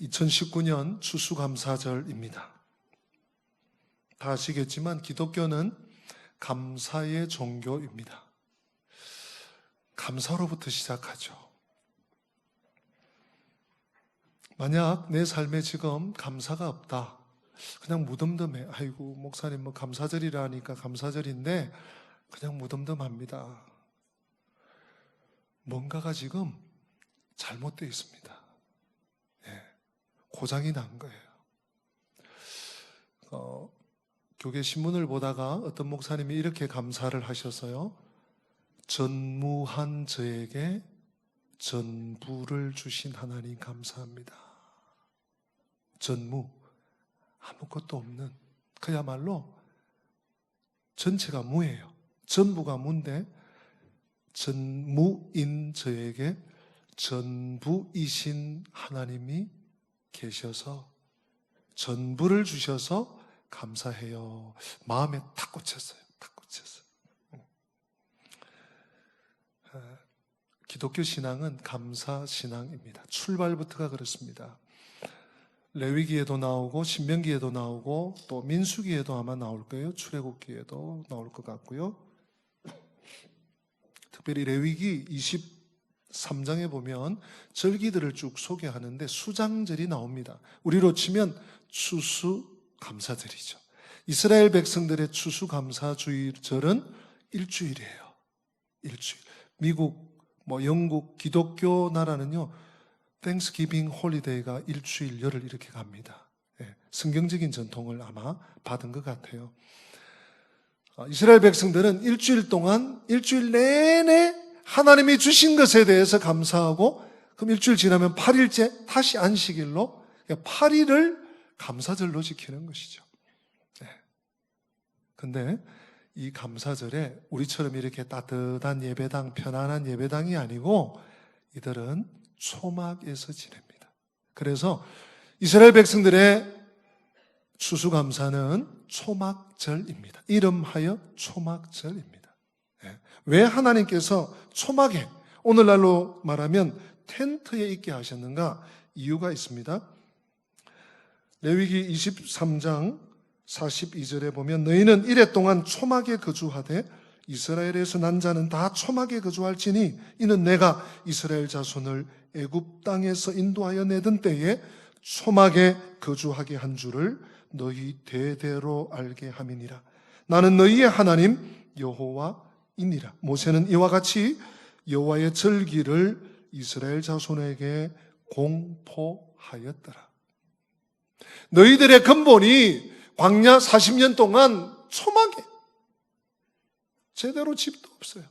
2019년 추수감사절입니다. 다 아시겠지만 기독교는 감사의 종교입니다. 감사로부터 시작하죠. 만약 내 삶에 지금 감사가 없다, 그냥 무덤덤해. 아이고 목사님 뭐 감사절이라니까 감사절인데 그냥 무덤덤합니다. 뭔가가 지금 잘못되어 있습니다. 고장이 난 거예요. 교계 신문을 보다가 어떤 목사님이 이렇게 감사를 하셔서요, 전무한 저에게 전부를 주신 하나님 감사합니다. 전무, 아무것도 없는, 그야말로 전체가 무예요. 전부가 무인데 전무인 저에게 전부이신 하나님이 계셔서 전부를 주셔서 감사해요. 마음에 탁 꽂혔어요. 탁 꽂혔어요. 기독교 신앙은 감사 신앙입니다. 출발부터가 그렇습니다. 레위기에도 나오고 신명기에도 나오고 또 민수기에도 아마 나올 거예요. 출애굽기에도 나올 것 같고요. 특별히 레위기 23장에 보면 절기들을 쭉 소개하는데 수장절이 나옵니다. 우리로 치면 추수감사절이죠. 이스라엘 백성들의 추수감사주일절은 일주일이에요. 일주일. 미국, 영국, 기독교 나라는요, 땡스기빙 홀리데이가 일주일 열흘 이렇게 갑니다. 성경적인 전통을 아마 받은 것 같아요. 이스라엘 백성들은 일주일 동안 일주일 내내 하나님이 주신 것에 대해서 감사하고, 그럼 일주일 지나면 8일째 다시 안식일로 8일을 감사절로 지키는 것이죠. 근데 이 감사절에 우리처럼 이렇게 따뜻한 예배당, 편안한 예배당이 아니고 이들은 초막에서 지냅니다. 그래서 이스라엘 백성들의 추수감사는 초막절입니다. 이름하여 초막절입니다. 왜 하나님께서 초막에, 오늘날로 말하면 텐트에 있게 하셨는가? 이유가 있습니다. 레위기 23장 42절에 보면 너희는 이레 동안 초막에 거주하되 이스라엘에서 난 자는 다 초막에 거주할지니 이는 내가 이스라엘 자손을 애굽 땅에서 인도하여 내던 때에 초막에 거주하게 한 줄을 너희 대대로 알게 함이니라. 나는 너희의 하나님 여호와이니라. 모세는 이와 같이 여호와의 절기를 이스라엘 자손에게 공포하였더라. 너희들의 근본이 광야 40년 동안 초막에, 제대로 집도 없어요.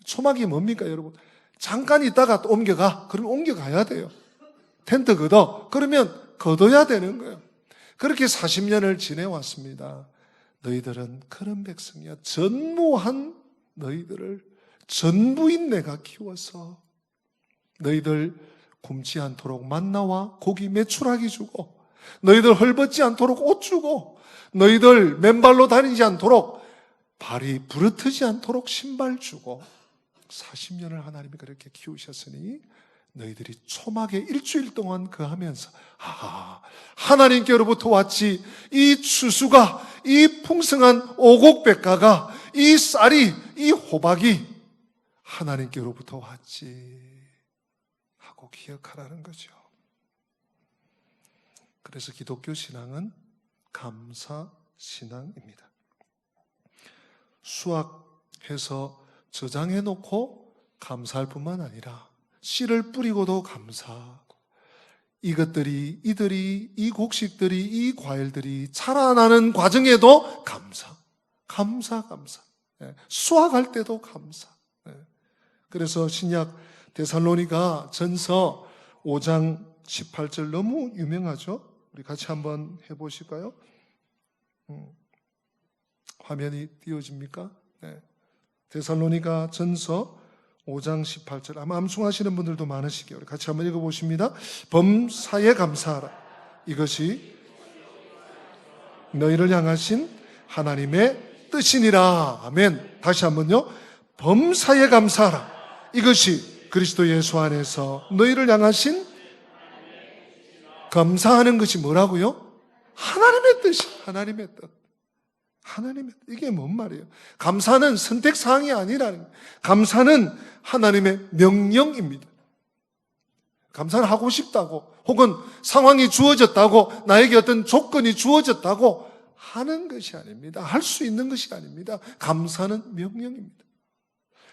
초막이 뭡니까 여러분? 잠깐 있다가 또 옮겨가. 그러면 옮겨가야 돼요. 텐트 걷어. 그러면 걷어야 되는 거예요. 그렇게 40년을 지내왔습니다. 너희들은 그런 백성이야. 전무한 너희들을 전부인 내가 키워서 너희들 굶지 않도록 만나와 고기 메추라기 주고, 너희들 헐벗지 않도록 옷 주고, 너희들 맨발로 다니지 않도록, 발이 부르트지 않도록 신발 주고, 40년을 하나님이 그렇게 키우셨으니 너희들이 초막에 일주일 동안 거하면서 하나님께로부터 왔지, 이 추수가, 이 풍성한 오곡백가가, 이 쌀이, 이 호박이 하나님께로부터 왔지 하고 기억하라는 거죠. 그래서 기독교 신앙은 감사 신앙입니다. 수확해서 저장해 놓고 감사할 뿐만 아니라 씨를 뿌리고도 감사하고, 이것들이, 이들이, 이 곡식들이, 이 과일들이 자라나는 과정에도 감사. 수확할 때도 감사. 그래서 신약 데살로니가 전서 5장 18절 너무 유명하죠? 우리 같이 한번 해보실까요? 화면이 띄워집니까? 네. 데살로니가 전서 5장 18절, 아마 암송하시는 분들도 많으시게요. 우리 같이 한번 읽어보십니다. 범사에 감사하라. 이것이 너희를 향하신 하나님의 뜻이니라. 아멘. 다시 한번요. 범사에 감사하라. 이것이 그리스도 예수 안에서 너희를 향하신 감사하는 것이 뭐라고요? 하나님의 뜻이, 하나님의 뜻. 하나님의 뜻. 이게 뭔 말이에요? 감사는 선택사항이 아니라는 거예요. 감사는 하나님의 명령입니다. 감사는 하고 싶다고, 혹은 상황이 주어졌다고, 나에게 어떤 조건이 주어졌다고 하는 것이 아닙니다. 할 수 있는 것이 아닙니다. 감사는 명령입니다.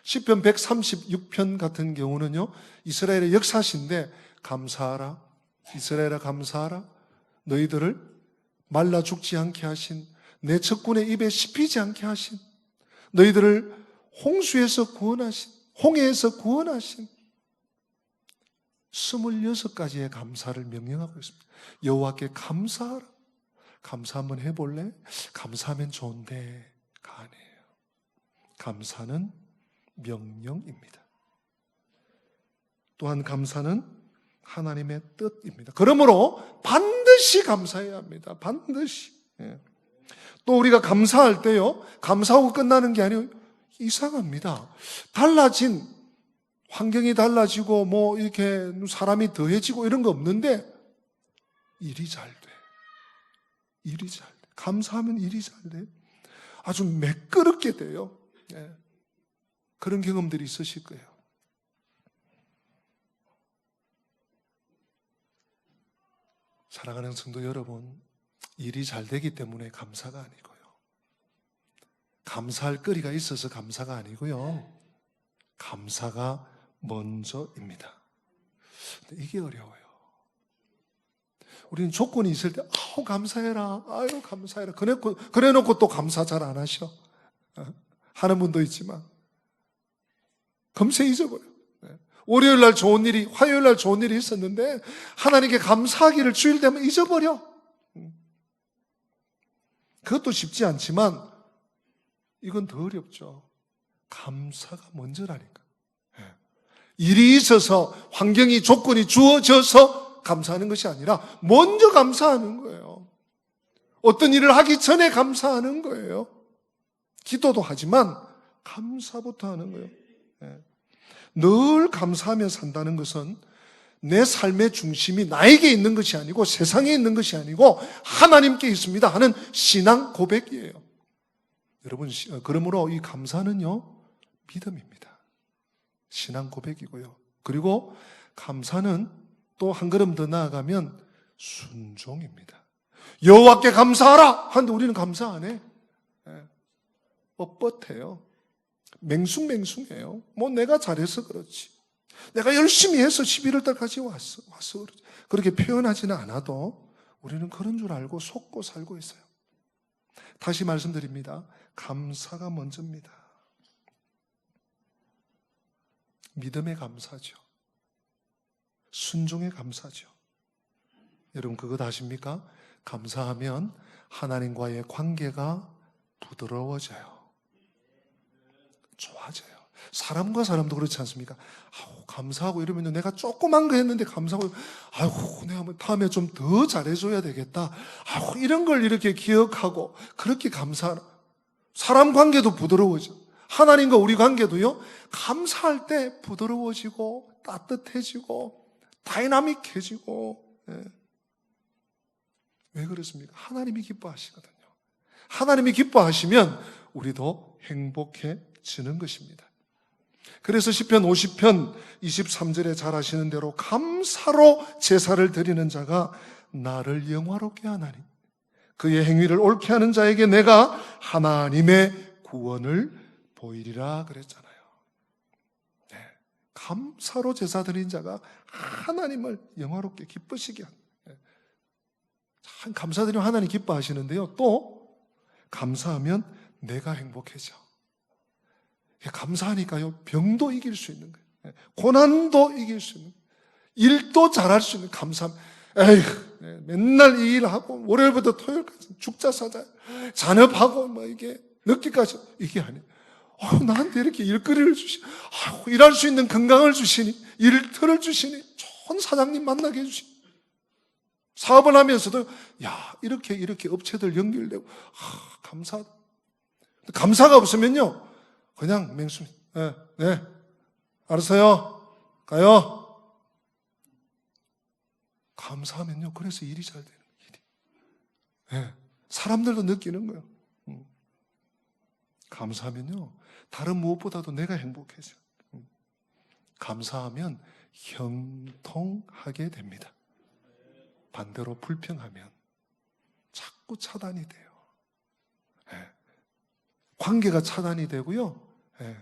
시편 136편 같은 경우는요, 이스라엘의 역사시인데, 감사하라, 이스라엘아 감사하라, 너희들을 말라 죽지 않게 하신, 내 적군의 입에 씹히지 않게 하신, 너희들을 홍수에서 구원하신, 홍해에서 구원하신 26가지의 감사를 명령하고 있습니다. 여호와께 감사하라. 감사 한번 해볼래? 감사하면 좋은데가 아니에요. 감사는 명령입니다. 또한 감사는 하나님의 뜻입니다. 그러므로 반드시 감사해야 합니다. 반드시. 또 우리가 감사할 때요, 감사하고 끝나는 게 아니에요. 이상합니다. 달라진 환경이 달라지고 뭐 이렇게 사람이 더해지고 이런 거 없는데 일이 잘 돼. 일이 잘 돼. 감사하면 일이 잘 돼. 아주 매끄럽게 돼요. 그런 경험들이 있으실 거예요. 사랑하는 성도 여러분, 일이 잘 되기 때문에 감사가 아니고요. 감사할 거리가 있어서 감사가 아니고요. 감사가 먼저입니다. 근데 이게 어려워요. 우리는 조건이 있을 때, 아우, 감사해라. 아유, 감사해라. 그래 놓고 또 감사 잘 안 하셔. 하는 분도 있지만, 금세 잊어버려. 월요일 날 좋은 일이, 화요일 날 좋은 일이 있었는데, 하나님께 감사하기를 주일 되면 잊어버려. 그것도 쉽지 않지만, 이건 더 어렵죠. 감사가 먼저라니까. 일이 있어서, 환경이, 조건이 주어져서 감사하는 것이 아니라, 먼저 감사하는 거예요. 어떤 일을 하기 전에 감사하는 거예요. 기도도 하지만, 감사부터 하는 거예요. 늘 감사하며 산다는 것은 내 삶의 중심이 나에게 있는 것이 아니고 세상에 있는 것이 아니고 하나님께 있습니다 하는 신앙 고백이에요. 여러분, 그러므로 이 감사는요, 믿음입니다. 신앙 고백이고요. 그리고 감사는 또 한 걸음 더 나아가면 순종입니다. 여호와께 감사하라 하는데 우리는 감사 안 해. 뻣뻣해요. 맹숭맹숭해요. 뭐 내가 잘해서 그렇지. 내가 열심히 해서 11월 달까지 왔어 그렇지. 그렇게 표현하지는 않아도 우리는 그런 줄 알고 속고 살고 있어요. 다시 말씀드립니다. 감사가 먼저입니다. 믿음에 감사죠. 순종에 감사죠. 여러분 그거 아십니까? 감사하면 하나님과의 관계가 부드러워져요. 좋아져요. 사람과 사람도 그렇지 않습니까? 아우, 감사하고 이러면 내가 조그만 거 했는데 감사하고, 아이고, 내가 다음에 좀 더 잘해줘야 되겠다. 아우, 이런 걸 이렇게 기억하고, 그렇게 감사하는, 사람 관계도 부드러워져. 하나님과 우리 관계도요, 감사할 때 부드러워지고, 따뜻해지고, 다이나믹해지고, 왜 그렇습니까? 하나님이 기뻐하시거든요. 하나님이 기뻐하시면 우리도 행복해지는 것입니다. 그래서 시편 50편 23절에 잘 아시는 대로 감사로 제사를 드리는 자가 나를 영화롭게 하나니 그의 행위를 옳게 하는 자에게 내가 하나님의 구원을 보이리라 그랬잖아요. 네. 감사로 제사 드린 자가 하나님을 영화롭게 기쁘시게 하는, 참 감사드리면 하나님 기뻐하시는데요. 또 감사하면 내가 행복해져. 감사하니까요, 병도 이길 수 있는 거예요. 고난도 이길 수 있는 거예요. 일도 잘할 수 있는 감사함. 에휴, 맨날 이 일하고 월요일부터 토요일까지 죽자 사자 잔업하고 뭐 이게 늦게까지 이게 아니에요. 나한테 이렇게 일거리를 주시니, 일할 수 있는 건강을 주시니, 일터를 주시니, 좋은 사장님 만나게 해주시니, 사업을 하면서도 이렇게 업체들 연결되고 감사. 감사가 없으면요, 그냥 맹수. 네, 알았어요. 가요. 감사하면요, 그래서 일이 잘 되는 거예요. 네. 사람들도 느끼는 거예요. 감사하면요, 다른 무엇보다도 내가 행복해져요. 감사하면 형통하게 됩니다. 반대로 불평하면 자꾸 차단이 돼요. 네. 관계가 차단이 되고요. 네.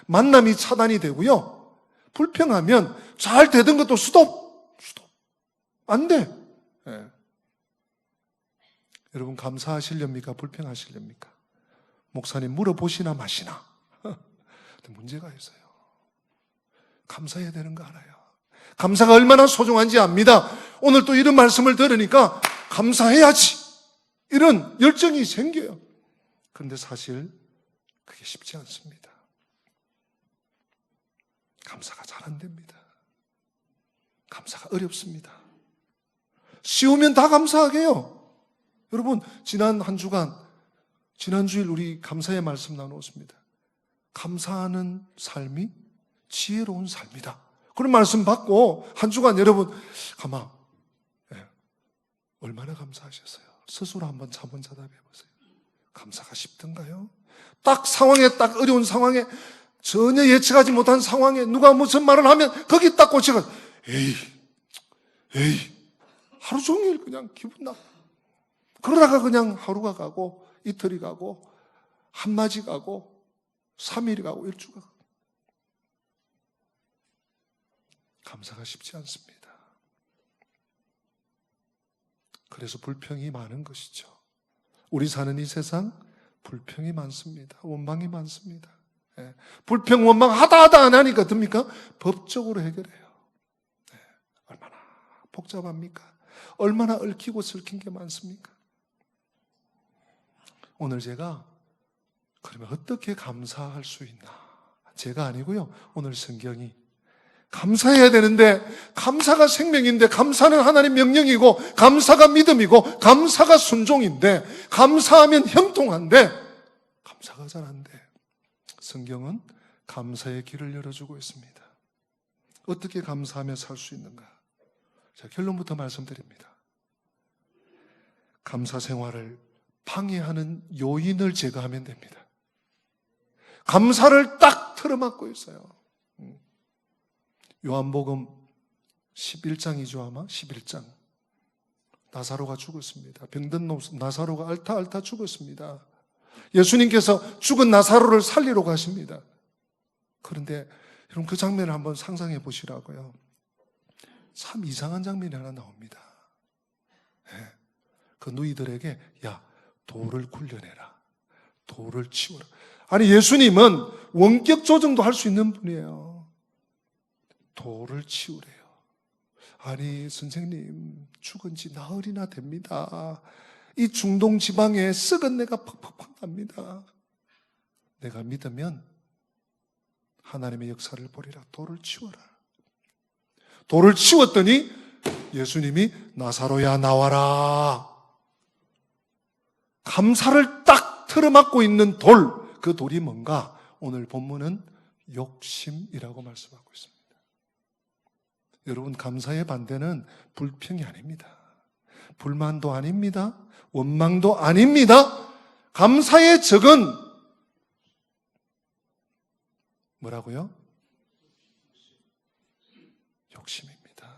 만남이 차단이 되고요. 불평하면 잘 되던 것도 스톱. 안 돼. 네. 여러분, 감사하시렵니까? 불평하시렵니까? 목사님 물어보시나 마시나? 근데 문제가 있어요. 감사해야 되는 거 알아요. 감사가 얼마나 소중한지 압니다. 오늘 또 이런 말씀을 들으니까 감사해야지, 이런 열정이 생겨요. 그런데 사실 그게 쉽지 않습니다. 감사가 잘 안 됩니다. 감사가 어렵습니다. 쉬우면 다 감사하게 해요. 여러분, 지난 한 주간, 지난 주일 우리 감사의 말씀 나누었습니다. 감사하는 삶이 지혜로운 삶이다. 그런 말씀 받고 한 주간 여러분 얼마나 감사하셨어요? 스스로 한번 자문자답해 보세요. 감사가 쉽던가요? 딱 상황에, 딱 어려운 상황에, 전혀 예측하지 못한 상황에 누가 무슨 말을 하면 거기 딱 꽂혀가, 에이, 하루 종일 그냥 기분 나빠. 그러다가 그냥 하루가 가고, 이틀이 가고, 한맞이 가고, 3일이 가고, 일주가 가고. 감사가 쉽지 않습니다. 그래서 불평이 많은 것이죠. 우리 사는 이 세상 불평이 많습니다. 원망이 많습니다. 불평, 원망 하다 안 하니까 됩니까? 법적으로 해결해요. 얼마나 복잡합니까? 얼마나 얽히고 설킨 게 많습니까? 오늘 제가 그러면 어떻게 감사할 수 있나? 제가 아니고요. 오늘 성경이 감사해야 되는데, 감사가 생명인데, 감사는 하나님 명령이고, 감사가 믿음이고, 감사가 순종인데, 감사하면 형통한데, 감사가 잘 안 돼. 성경은 감사의 길을 열어주고 있습니다. 어떻게 감사하며 살 수 있는가? 자, 결론부터 말씀드립니다. 감사 생활을 방해하는 요인을 제거하면 됩니다. 감사를 딱 틀어막고 있어요. 요한복음 11장이죠, 아마 11장. 나사로가 죽었습니다. 병든 나사로가 앓다 죽었습니다. 예수님께서 죽은 나사로를 살리러 가십니다. 그런데 여러분, 그 장면을 한번 상상해 보시라고요. 참 이상한 장면이 하나 나옵니다. 그 누이들에게, 야, 돌을 굴려내라, 돌을 치워라. 아니, 예수님은 원격 조정도 할 수 있는 분이에요. 돌을 치우래요. 아니, 선생님, 죽은 지 나흘이나 됩니다. 이 중동 지방에 썩은 내가 퍽퍽 납니다. 내가 믿으면 하나님의 역사를 보리라. 돌을 치워라. 돌을 치웠더니 예수님이 나사로야 나와라. 감사를 딱 틀어막고 있는 돌, 그 돌이 뭔가? 오늘 본문은 욕심이라고 말씀하고 있습니다. 여러분, 감사의 반대는 불평이 아닙니다. 불만도 아닙니다. 원망도 아닙니다. 감사의 적은 뭐라고요? 욕심입니다.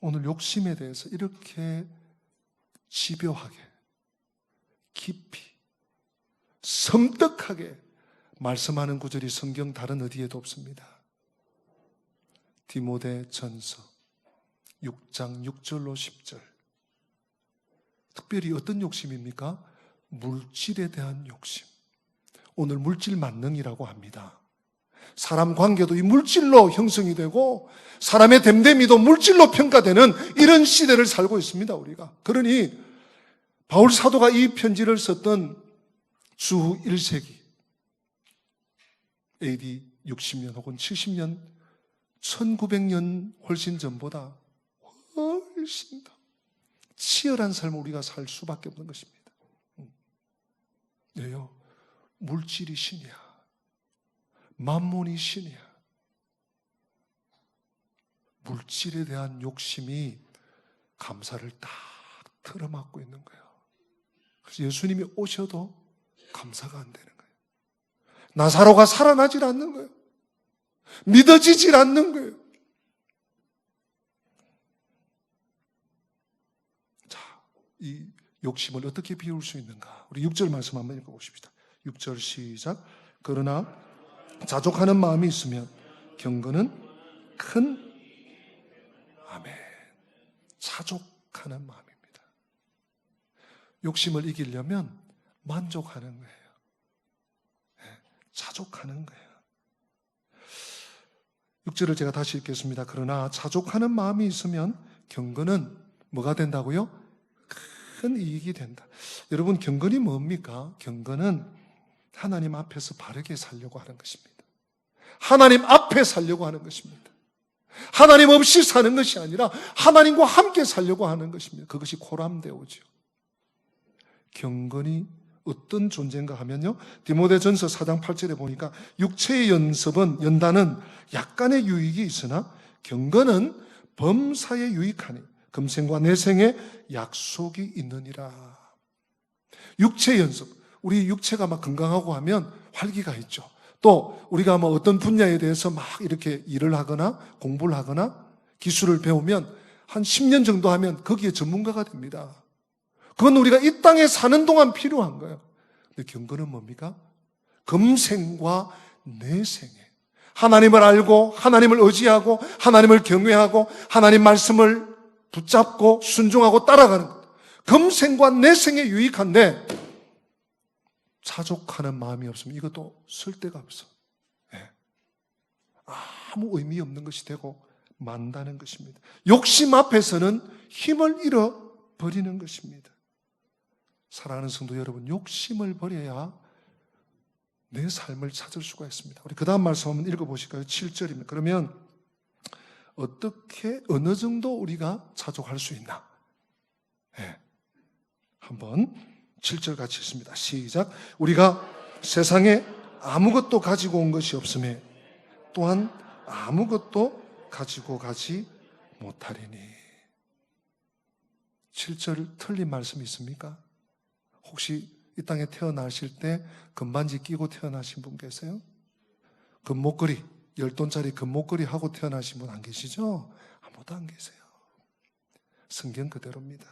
오늘 욕심에 대해서 이렇게 집요하게, 깊이, 섬뜩하게 말씀하는 구절이 성경 다른 어디에도 없습니다. 디모데전서 6장 6절로 10절. 특별히 어떤 욕심입니까? 물질에 대한 욕심. 오늘 물질 만능이라고 합니다. 사람 관계도 이 물질로 형성이 되고, 사람의 됨됨이도 물질로 평가되는 이런 시대를 살고 있습니다, 우리가. 그러니 바울 사도가 이 편지를 썼던 주 1세기 AD 60년 혹은 70년 1900년 훨씬 전보다 훨씬 더 치열한 삶을 우리가 살 수밖에 없는 것입니다. 왜요? 물질이 신이야. 만몬이 신이야. 물질에 대한 욕심이 감사를 딱 틀어막고 있는 거예요. 그래서 예수님이 오셔도 감사가 안 되는 거예요. 나사로가 살아나질 않는 거예요. 믿어지질 않는 거예요. 자, 이 욕심을 어떻게 비울 수 있는가? 우리 6절 말씀 한번 읽어보십시다. 6절 시작. 그러나 자족하는 마음이 있으면 경건은 큰 아멘. 자족하는 마음입니다. 욕심을 이기려면 만족하는 거예요. 자족하는 거예요. 6절을 제가 다시 읽겠습니다. 그러나 자족하는 마음이 있으면 경건은 뭐가 된다고요? 큰 이익이 된다. 여러분, 경건이 뭡니까? 경건은 하나님 앞에서 바르게 살려고 하는 것입니다. 하나님 앞에 살려고 하는 것입니다. 하나님 없이 사는 것이 아니라 하나님과 함께 살려고 하는 것입니다. 그것이 코람데오죠. 경건이 어떤 존재인가 하면요, 디모데전서 4장 8절에 보니까 육체의 연단은 약간의 유익이 있으나 경건은 범사에 유익하니 금생과 내생에 약속이 있느니라. 육체의 연습, 우리 육체가 막 건강하고 하면 활기가 있죠. 또 우리가 뭐 어떤 분야에 대해서 막 이렇게 일을 하거나 공부를 하거나 기술을 배우면 한 10년 정도 하면 거기에 전문가가 됩니다. 그건 우리가 이 땅에 사는 동안 필요한 거예요. 근데 경건은 뭡니까? 금생과 내생에 하나님을 알고 하나님을 의지하고 하나님을 경외하고 하나님 말씀을 붙잡고 순종하고 따라가는 것. 금생과 내생에 유익한데 자족하는 마음이 없으면 이것도 쓸데가 없어. 아무 의미 없는 것이 되고 만다는 것입니다. 욕심 앞에서는 힘을 잃어버리는 것입니다. 사랑하는 성도 여러분, 욕심을 버려야 내 삶을 찾을 수가 있습니다. 우리 그 다음 말씀 한번 읽어보실까요? 7절입니다. 그러면 어떻게 어느 정도 우리가 자족할 수 있나? 한번 7절 같이 읽습니다. 시작. 우리가 세상에 아무것도 가지고 온 것이 없음에 또한 아무것도 가지고 가지 못하리니. 7절 틀린 말씀이 있습니까? 혹시 이 땅에 태어나실 때 금반지 끼고 태어나신 분 계세요? 금목걸이, 10돈짜리 금목걸이 하고 태어나신 분 안 계시죠? 아무도 안 계세요. 성경 그대로입니다.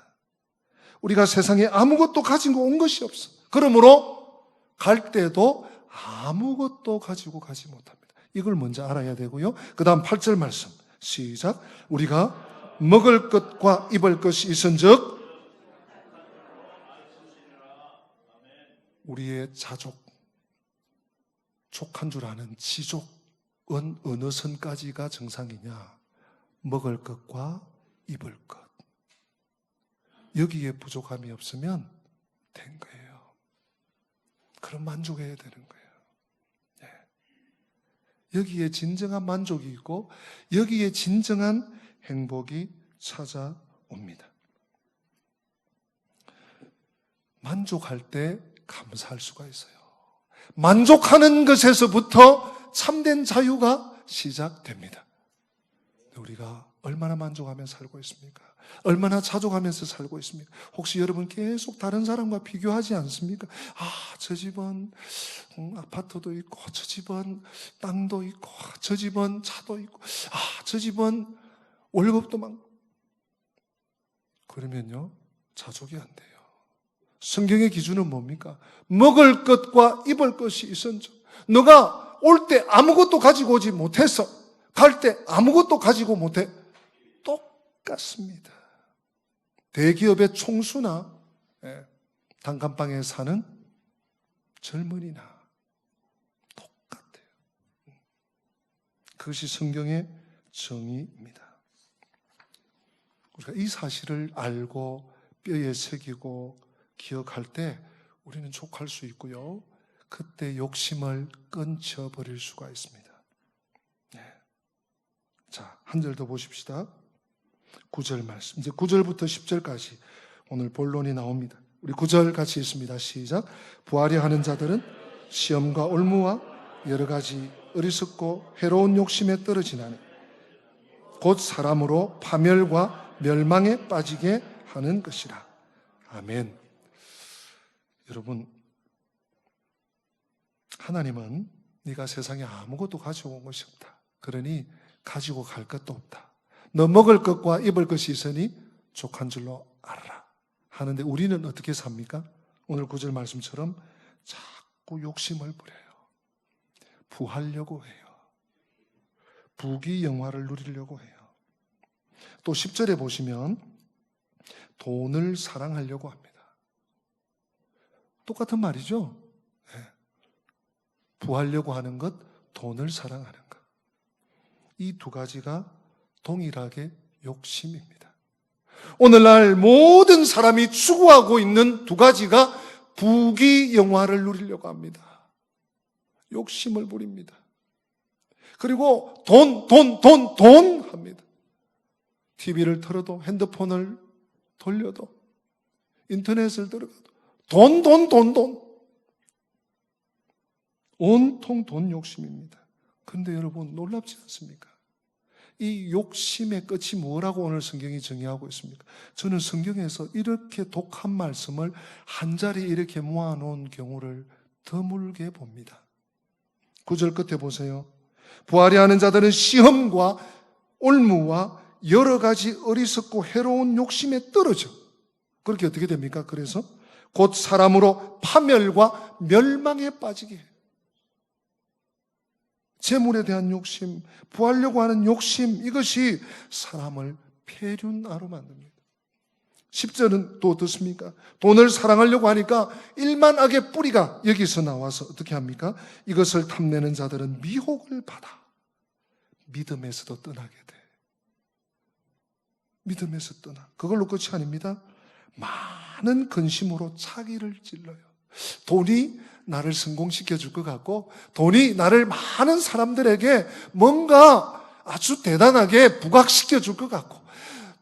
우리가 세상에 아무것도 가지고 온 것이 없어. 그러므로 갈 때도 아무것도 가지고 가지 못합니다. 이걸 먼저 알아야 되고요. 그 다음 8절 말씀 시작. 우리가 먹을 것과 입을 것이 있은즉 우리의 자족, 족한 줄 아는 지족은 어느 선까지가 정상이냐? 먹을 것과 입을 것. 여기에 부족함이 없으면 된 거예요. 그럼 만족해야 되는 거예요. 여기에 진정한 만족이 있고 여기에 진정한 행복이 찾아옵니다. 만족할 때 감사할 수가 있어요. 만족하는 것에서부터 참된 자유가 시작됩니다. 우리가 얼마나 만족하며 살고 있습니까? 얼마나 자족하면서 살고 있습니까? 혹시 여러분 계속 다른 사람과 비교하지 않습니까? 저 집은 아파트도 있고, 저 집은 땅도 있고, 저 집은 차도 있고, 저 집은 월급도 많고. 그러면요, 자족이 안 돼요. 성경의 기준은 뭡니까? 먹을 것과 입을 것이 있은즉. 너가 올 때 아무것도 가지고 오지 못해서 갈 때 아무것도 가지고 못해. 똑같습니다. 대기업의 총수나 단칸방에 사는 젊은이나 똑같아요. 그것이 성경의 정의입니다. 우리가 이 사실을 알고 뼈에 새기고 기억할 때 우리는 족할 수 있고요. 그때 욕심을 끊쳐버릴 수가 있습니다. 자, 한 절 더 보십시다. 9절 말씀. 이제 9절부터 10절까지 오늘 본론이 나옵니다. 우리 9절 같이 읽습니다. 시작. 부하려 하는 자들은 시험과 올무와 여러 가지 어리석고 해로운 욕심에 떨어지나니 곧 사람으로 파멸과 멸망에 빠지게 하는 것이라. 아멘. 여러분, 하나님은 네가 세상에 아무것도 가지고 온 것이 없다. 그러니 가지고 갈 것도 없다. 너 먹을 것과 입을 것이 있으니 족한 줄로 알아라. 하는데 우리는 어떻게 삽니까? 오늘 9절 말씀처럼 자꾸 욕심을 부려요. 부하려고 해요. 부귀영화를 누리려고 해요. 또 10절에 보시면 돈을 사랑하려고 합니다. 똑같은 말이죠. 네. 부하려고 하는 것, 돈을 사랑하는 것. 이 두 가지가 동일하게 욕심입니다. 오늘날 모든 사람이 추구하고 있는 두 가지가 부귀영화를 누리려고 합니다. 욕심을 부립니다. 그리고 돈 합니다. TV를 틀어도, 핸드폰을 돌려도, 인터넷을 들어가도 돈. 온통 돈 욕심입니다. 그런데 여러분 놀랍지 않습니까? 이 욕심의 끝이 뭐라고 오늘 성경이 정의하고 있습니까? 저는 성경에서 이렇게 독한 말씀을 한 자리에 이렇게 모아놓은 경우를 드물게 봅니다. 9절 끝에 보세요. 부하려 하는 자들은 시험과 올무와 여러 가지 어리석고 해로운 욕심에 떨어져. 그렇게 어떻게 됩니까? 그래서 곧 사람으로 파멸과 멸망에 빠지게 해요. 재물에 대한 욕심, 부하려고 하는 욕심, 이것이 사람을 폐륜아로 만듭니다. 10절은 또 어떻습니까? 돈을 사랑하려고 하니까 일만악의 뿌리가 여기서 나와서 어떻게 합니까? 이것을 탐내는 자들은 미혹을 받아 믿음에서도 떠나게 돼. 믿음에서 떠나. 그걸로 끝이 아닙니다. 많은 근심으로 차기를 찔러요. 돈이 나를 성공시켜 줄 것 같고, 돈이 나를 많은 사람들에게 뭔가 아주 대단하게 부각시켜 줄 것 같고,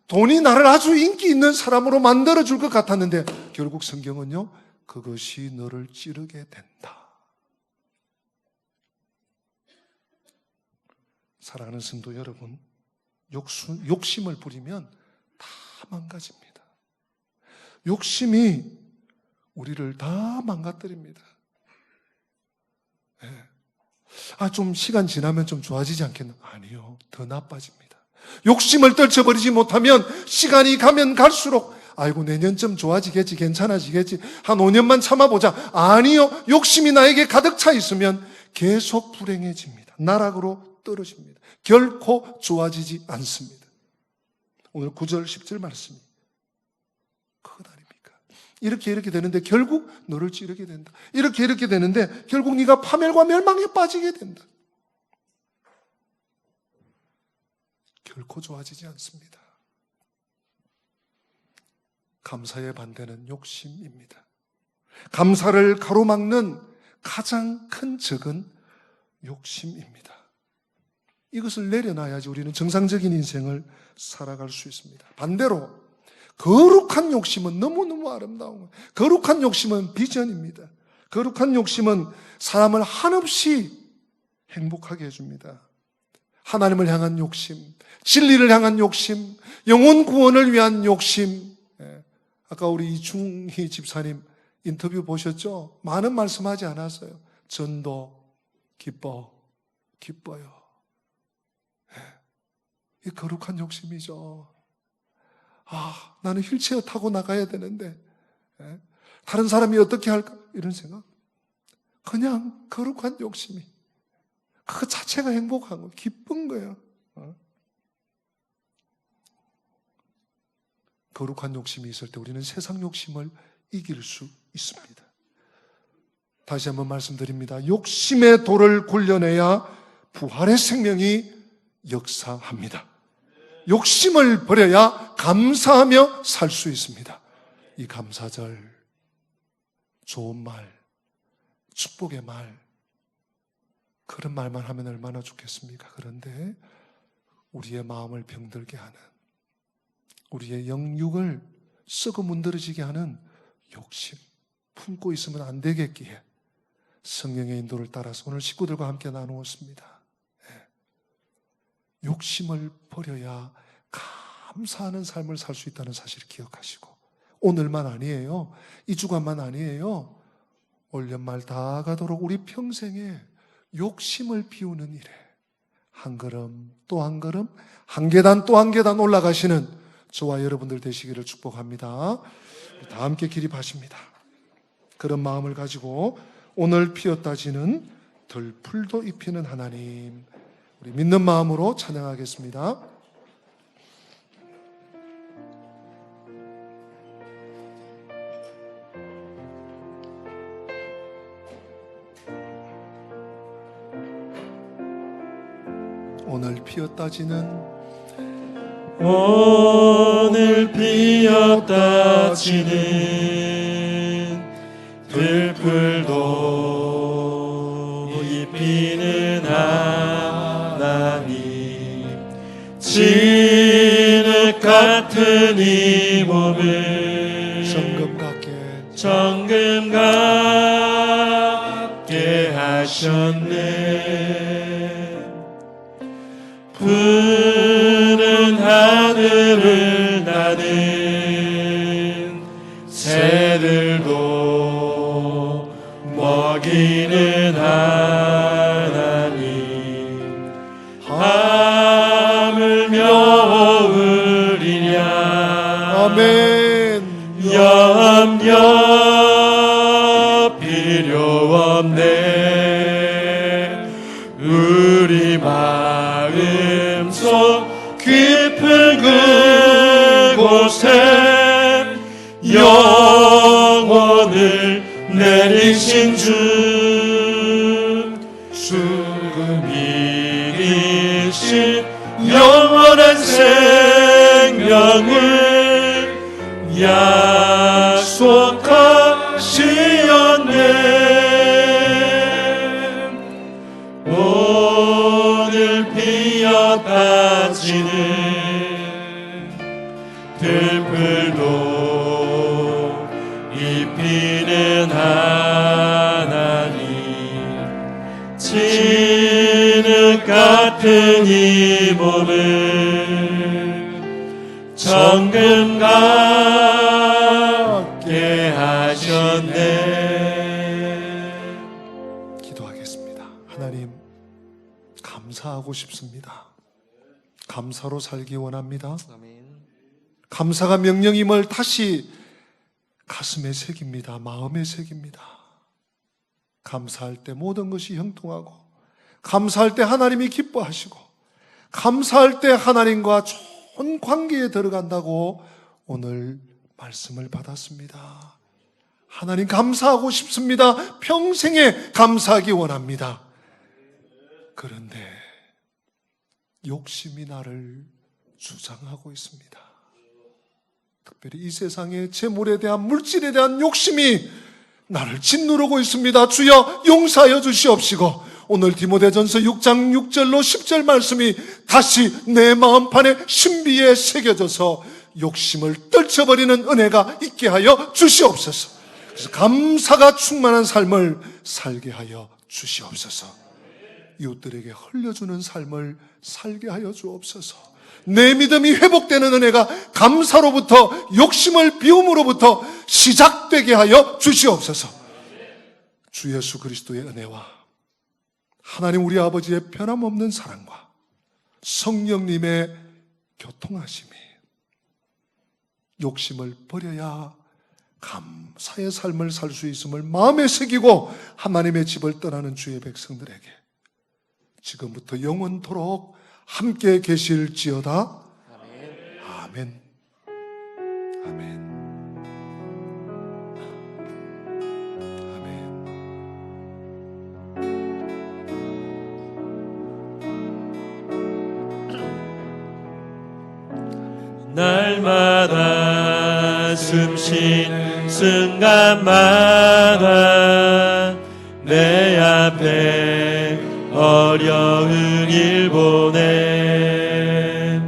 돈이 나를 아주 인기 있는 사람으로 만들어 줄 것 같았는데, 결국 성경은요, 그것이 너를 찌르게 된다. 사랑하는 성도 여러분, 욕심을 부리면 다 망가집니다. 욕심이 우리를 다 망가뜨립니다. 네. 좀 시간 지나면 좀 좋아지지 않겠나? 아니요, 더 나빠집니다. 욕심을 떨쳐버리지 못하면 시간이 가면 갈수록 아이고 내년쯤 좋아지겠지, 괜찮아지겠지, 한 5년만 참아보자. 아니요, 욕심이 나에게 가득 차 있으면 계속 불행해집니다. 나락으로 떨어집니다. 결코 좋아지지 않습니다. 오늘 9절 10절 말씀이 그것 아닙니까? 이렇게 되는데 결국 너를 찌르게 된다. 이렇게 되는데 결국 네가 파멸과 멸망에 빠지게 된다. 결코 좋아지지 않습니다. 감사의 반대는 욕심입니다. 감사를 가로막는 가장 큰 적은 욕심입니다. 이것을 내려놔야지 우리는 정상적인 인생을 살아갈 수 있습니다. 반대로 거룩한 욕심은 너무너무 아름다운 거예요. 거룩한 욕심은 비전입니다. 거룩한 욕심은 사람을 한없이 행복하게 해줍니다. 하나님을 향한 욕심, 진리를 향한 욕심, 영혼 구원을 위한 욕심. 아까 우리 이중희 집사님 인터뷰 보셨죠? 많은 말씀하지 않았어요. 전도 기뻐요. 이 거룩한 욕심이죠. 나는 휠체어 타고 나가야 되는데 다른 사람이 어떻게 할까? 이런 생각. 그냥 거룩한 욕심이 그 자체가 행복한 거예요. 기쁜 거예요. 거룩한 욕심이 있을 때 우리는 세상 욕심을 이길 수 있습니다. 다시 한번 말씀드립니다. 욕심의 돌을 굴려내야 부활의 생명이 역사합니다. 욕심을 버려야 감사하며 살 수 있습니다. 이 감사절, 좋은 말, 축복의 말, 그런 말만 하면 얼마나 좋겠습니까? 그런데 우리의 마음을 병들게 하는, 우리의 영육을 썩어 문드러지게 하는 욕심 품고 있으면 안 되겠기에 성령의 인도를 따라서 오늘 식구들과 함께 나누었습니다. 욕심을 버려야 감사하는 삶을 살 수 있다는 사실을 기억하시고, 오늘만 아니에요. 이 주간만 아니에요. 올 연말 다 가도록 우리 평생에 욕심을 비우는 일에 한 걸음 또 한 걸음, 한 계단 또 한 계단 올라가시는 저와 여러분들 되시기를 축복합니다. 다 함께 기립하십니다. 그런 마음을 가지고 오늘 피었다 지는 들풀도 입히는 하나님, 우리 믿는 마음으로 찬양하겠습니다. 오늘 피었다 지는, 오늘 피었다 지는 들풀도 입히는 하나님, 진흙 같은 이 몸을 정금 같게 하셨네. 푸른 하늘을 나는 새들도 먹이는 하나님, 하물며 오으리냐. 아멘. 염려 필요 없네. 우리 마음속 깊은 그곳에 영혼을 내리신 주, 죽음이신 영원한 생명을 약속하시었네. 오늘 피었다 지는 들풀도 입히는 하나님, 진흙 같은 이 몸을 정금 같게 하셨네. 기도하겠습니다. 하나님, 감사하고 싶습니다. 감사로 살기 원합니다. 감사가 명령임을 다시 가슴에 새깁니다. 마음에 새깁니다. 감사할 때 모든 것이 형통하고, 감사할 때 하나님이 기뻐하시고, 감사할 때 하나님과 좋은 관계에 들어간다고 오늘 말씀을 받았습니다. 하나님 감사하고 싶습니다. 평생에 감사하기 원합니다. 그런데 욕심이 나를 주장하고 있습니다. 특별히 이 세상의 재물에 대한, 물질에 대한 욕심이 나를 짓누르고 있습니다. 주여 용서하여 주시옵시고, 오늘 디모데전서 6장 6절로 10절 말씀이 다시 내 마음판에 신비에 새겨져서 욕심을 떨쳐버리는 은혜가 있게 하여 주시옵소서. 그래서 감사가 충만한 삶을 살게 하여 주시옵소서. 이웃들에게 흘려주는 삶을 살게 하여 주옵소서. 내 믿음이 회복되는 은혜가 감사로부터, 욕심을 비움으로부터 시작되게 하여 주시옵소서. 주 예수 그리스도의 은혜와 하나님 우리 아버지의 변함없는 사랑과 성령님의 교통하심이 욕심을 버려야 감사의 삶을 살 수 있음을 마음에 새기고 하나님의 집을 떠나는 주의 백성들에게 지금부터 영원토록 함께 계실지어다. 아멘. 아멘. 날마다 숨쉬는 순간마다 내 앞에 어려운 일 보내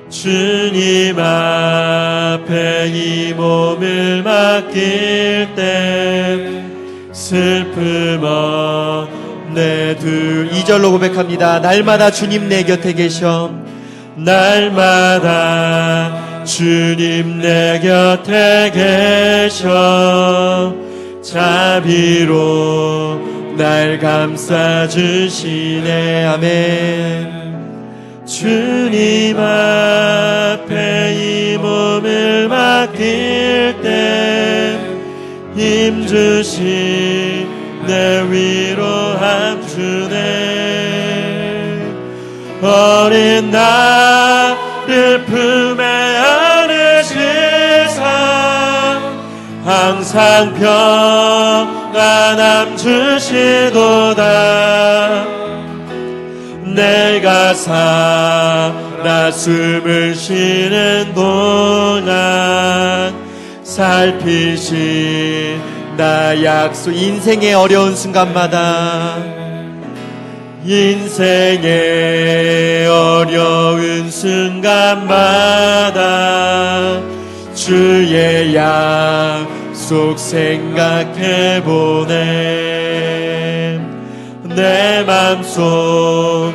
주님 앞에 이 몸을 맡길 때 슬픔 내 두 2절로 고백합니다. 날마다 주님 내 곁에 계셔. 날마다 주님 내 곁에 계셔 자비로 날 감싸주시네. 아멘. 주님 앞에 이 몸을 맡길 때 힘주시 내 위로함 주네. 어린 나를 품에 안으시사 항상 평안함 주시도다. 내가 살아 숨을 쉬는 동안 살피신 나 약속. 인생의 어려운 순간마다 인생의 어려운 순간마다 주의 약속 생각해보네. 내 맘속에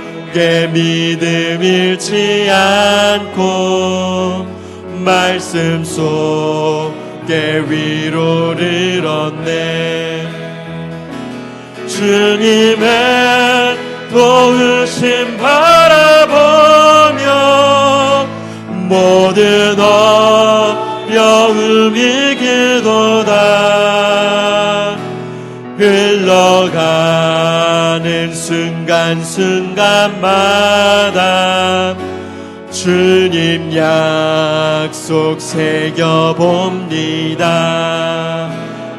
믿음 잃지 않고 말씀 속에 위로를 얻네. 주님의 도우심 바라보며 모든 어려움 이기도다. 흘러가는 순간순간마다 주님 약속 새겨봅니다.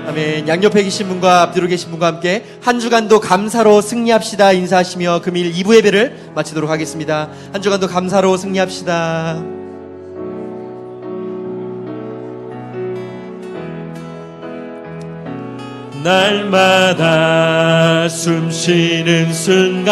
아멘. 양옆에 계신 분과 앞뒤로 계신 분과 함께 한 주간도 감사로 승리합시다 인사하시며 금일 2부 예배를 마치도록 하겠습니다. 한 주간도 감사로 승리합시다. 날마다 숨쉬는 순간